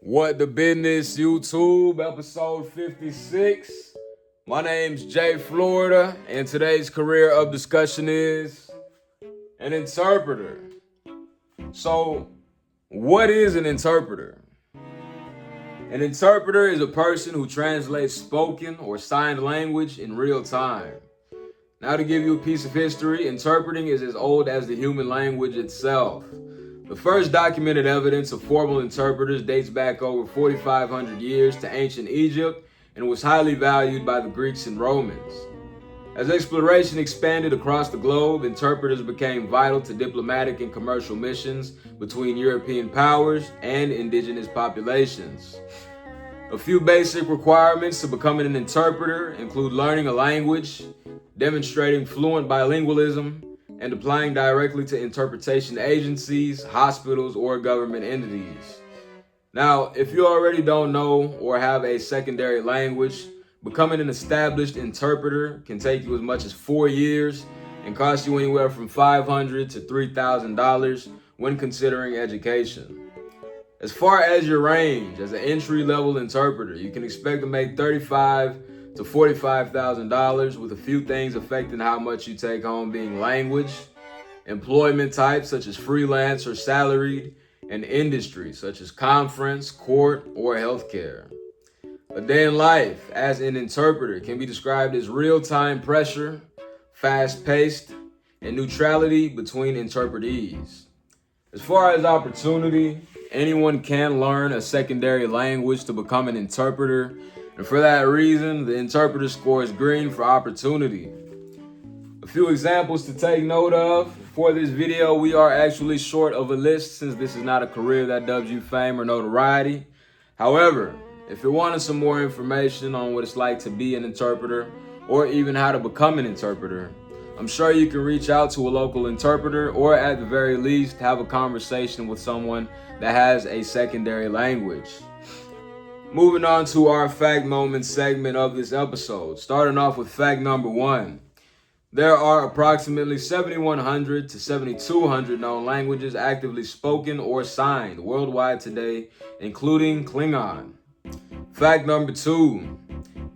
What the business, YouTube, episode 56. My name's Jay Florida, and today's career of discussion is an interpreter. So, what is an interpreter? An interpreter is a person who translates spoken or signed language in real time. Now, to give you a piece of history, interpreting is as old as the human language itself. The first documented evidence of formal interpreters dates back over 4,500 years to ancient Egypt and was highly valued by the Greeks and Romans. As exploration expanded across the globe, interpreters became vital to diplomatic and commercial missions between European powers and indigenous populations. A few basic requirements to becoming an interpreter include learning a language, demonstrating fluent bilingualism, and applying directly to interpretation agencies, hospitals, or government entities. Now, if you already don't know or have a secondary language, becoming an established interpreter can take you as much as 4 years and cost you anywhere from $500 to $3,000 when considering education. As far as your range, as an entry-level interpreter, you can expect to make $35,000 to $45,000, with a few things affecting how much you take home being language, employment types such as freelance or salaried, and industry such as conference, court, or healthcare. A day in life as an interpreter can be described as real-time pressure, fast-paced, and neutrality between interpretees. As far as opportunity, anyone can learn a secondary language to become an interpreter, and for that reason, the interpreter scores green for opportunity. A few examples to take note of. For this video, we are actually short of a list since this is not a career that dubs you fame or notoriety. However, if you're wanting some more information on what it's like to be an interpreter or even how to become an interpreter, I'm sure you can reach out to a local interpreter or at the very least have a conversation with someone that has a secondary language. Moving on to our fact moment segment of this episode, starting off with fact number 1. There are approximately 7,100 to 7,200 known languages actively spoken or signed worldwide today, including Klingon. Fact number 2.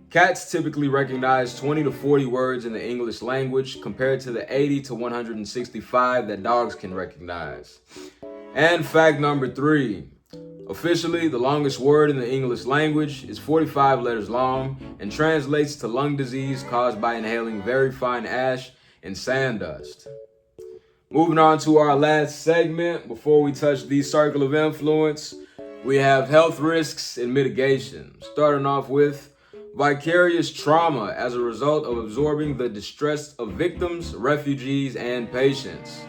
Cats typically recognize 20 to 40 words in the English language compared to the 80 to 165 that dogs can recognize. And fact number 3. Officially, the longest word in the English language is 45 letters long and translates to lung disease caused by inhaling very fine ash and sand dust. Moving on to our last segment, before we touch the circle of influence, we have health risks and mitigation, starting off with vicarious trauma as a result of absorbing the distress of victims, refugees, and patients.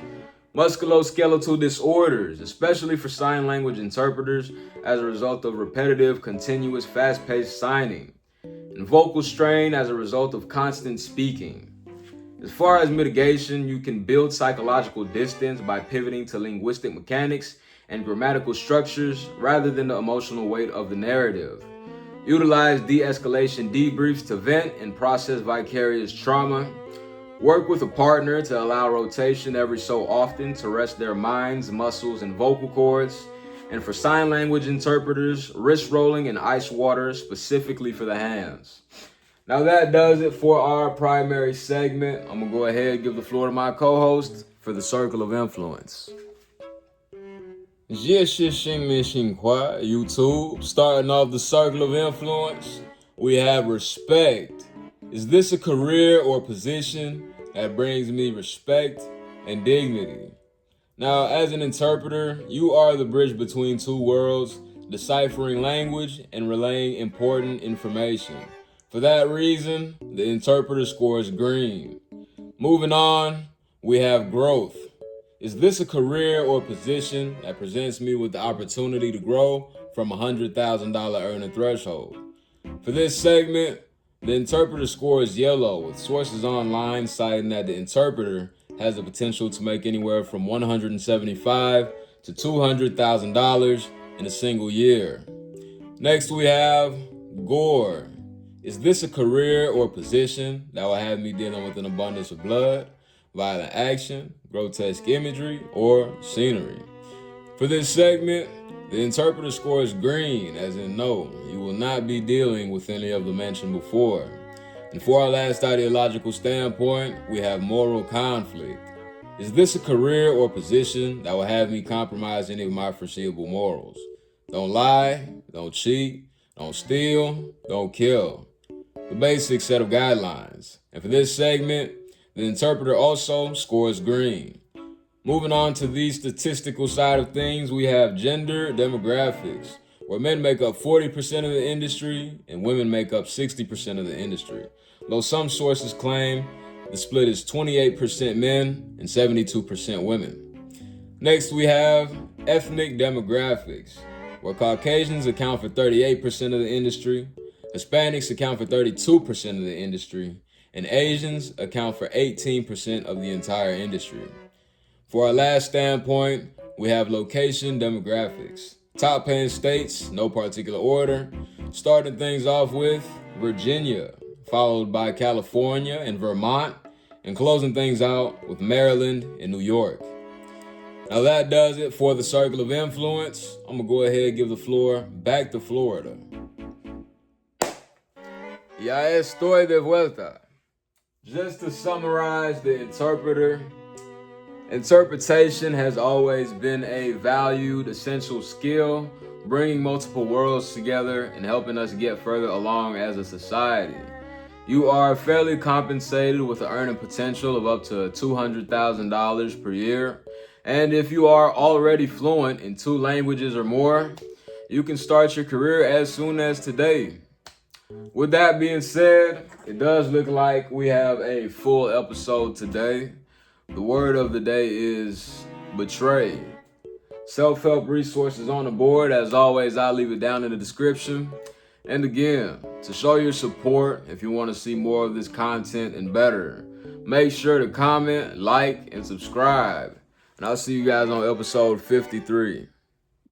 Musculoskeletal disorders, especially for sign language interpreters as a result of repetitive, continuous, fast-paced signing. And vocal strain as a result of constant speaking. As far as mitigation, you can build psychological distance by pivoting to linguistic mechanics and grammatical structures rather than the emotional weight of the narrative. Utilize de-escalation debriefs to vent and process vicarious trauma. Work with a partner to allow rotation every so often to rest their minds, muscles, and vocal cords. And for sign language interpreters, wrist rolling in ice water specifically for the hands. Now that does it for our primary segment. I'm going to go ahead and give the floor to my co-host for the Circle of Influence. YouTube, starting off the Circle of Influence, we have respect. Is this a career or position that brings me respect and dignity? Now, as an interpreter, you are the bridge between two worlds, deciphering language and relaying important information. For that reason, the interpreter scores green. Moving on, we have growth. Is this a career or position that presents me with the opportunity to grow from a $100,000 earning threshold? For this segment, the interpreter scores yellow, with sources online citing that the interpreter has the potential to make anywhere from $175,000 to $200,000 in a single year. Next, we have gore. Is this a career or position that will have me dealing with an abundance of blood, violent action, grotesque imagery, or scenery? For this segment, The interpreter scores green, as in no, you will not be dealing with any of the mentioned before. And for our last ideological standpoint, we have moral conflict. Is this a career or position that will have me compromise any of my foreseeable morals? Don't lie, don't cheat, don't steal, don't kill. The basic set of guidelines. And for this segment, the interpreter also scores green. Moving on to the statistical side of things, we have gender demographics, where men make up 40% of the industry and women make up 60% of the industry. Though some sources claim the split is 28% men and 72% women. Next, we have ethnic demographics, where Caucasians account for 38% of the industry, Hispanics account for 32% of the industry, and Asians account for 18% of the entire industry. For our last standpoint, we have location demographics. Top paying states, no particular order, starting things off with Virginia, followed by California and Vermont, and closing things out with Maryland and New York. Now that does it for the circle of influence. I'm gonna go ahead and give the floor back to Florida. Ya estoy de vuelta. Just to summarize the interpreter, interpretation has always been a valued, essential skill, bringing multiple worlds together and helping us get further along as a society. You are fairly compensated with an earning potential of up to $200,000 per year. And if you are already fluent in 2 languages or more, you can start your career as soon as today. With that being said, it does look like we have a full episode today. The word of the day is betray. Self-help resources on the board. As always, I'll leave it down in the description. And again, to show your support, if you want to see more of this content and better, make sure to comment, like, and subscribe. And I'll see you guys on episode 53.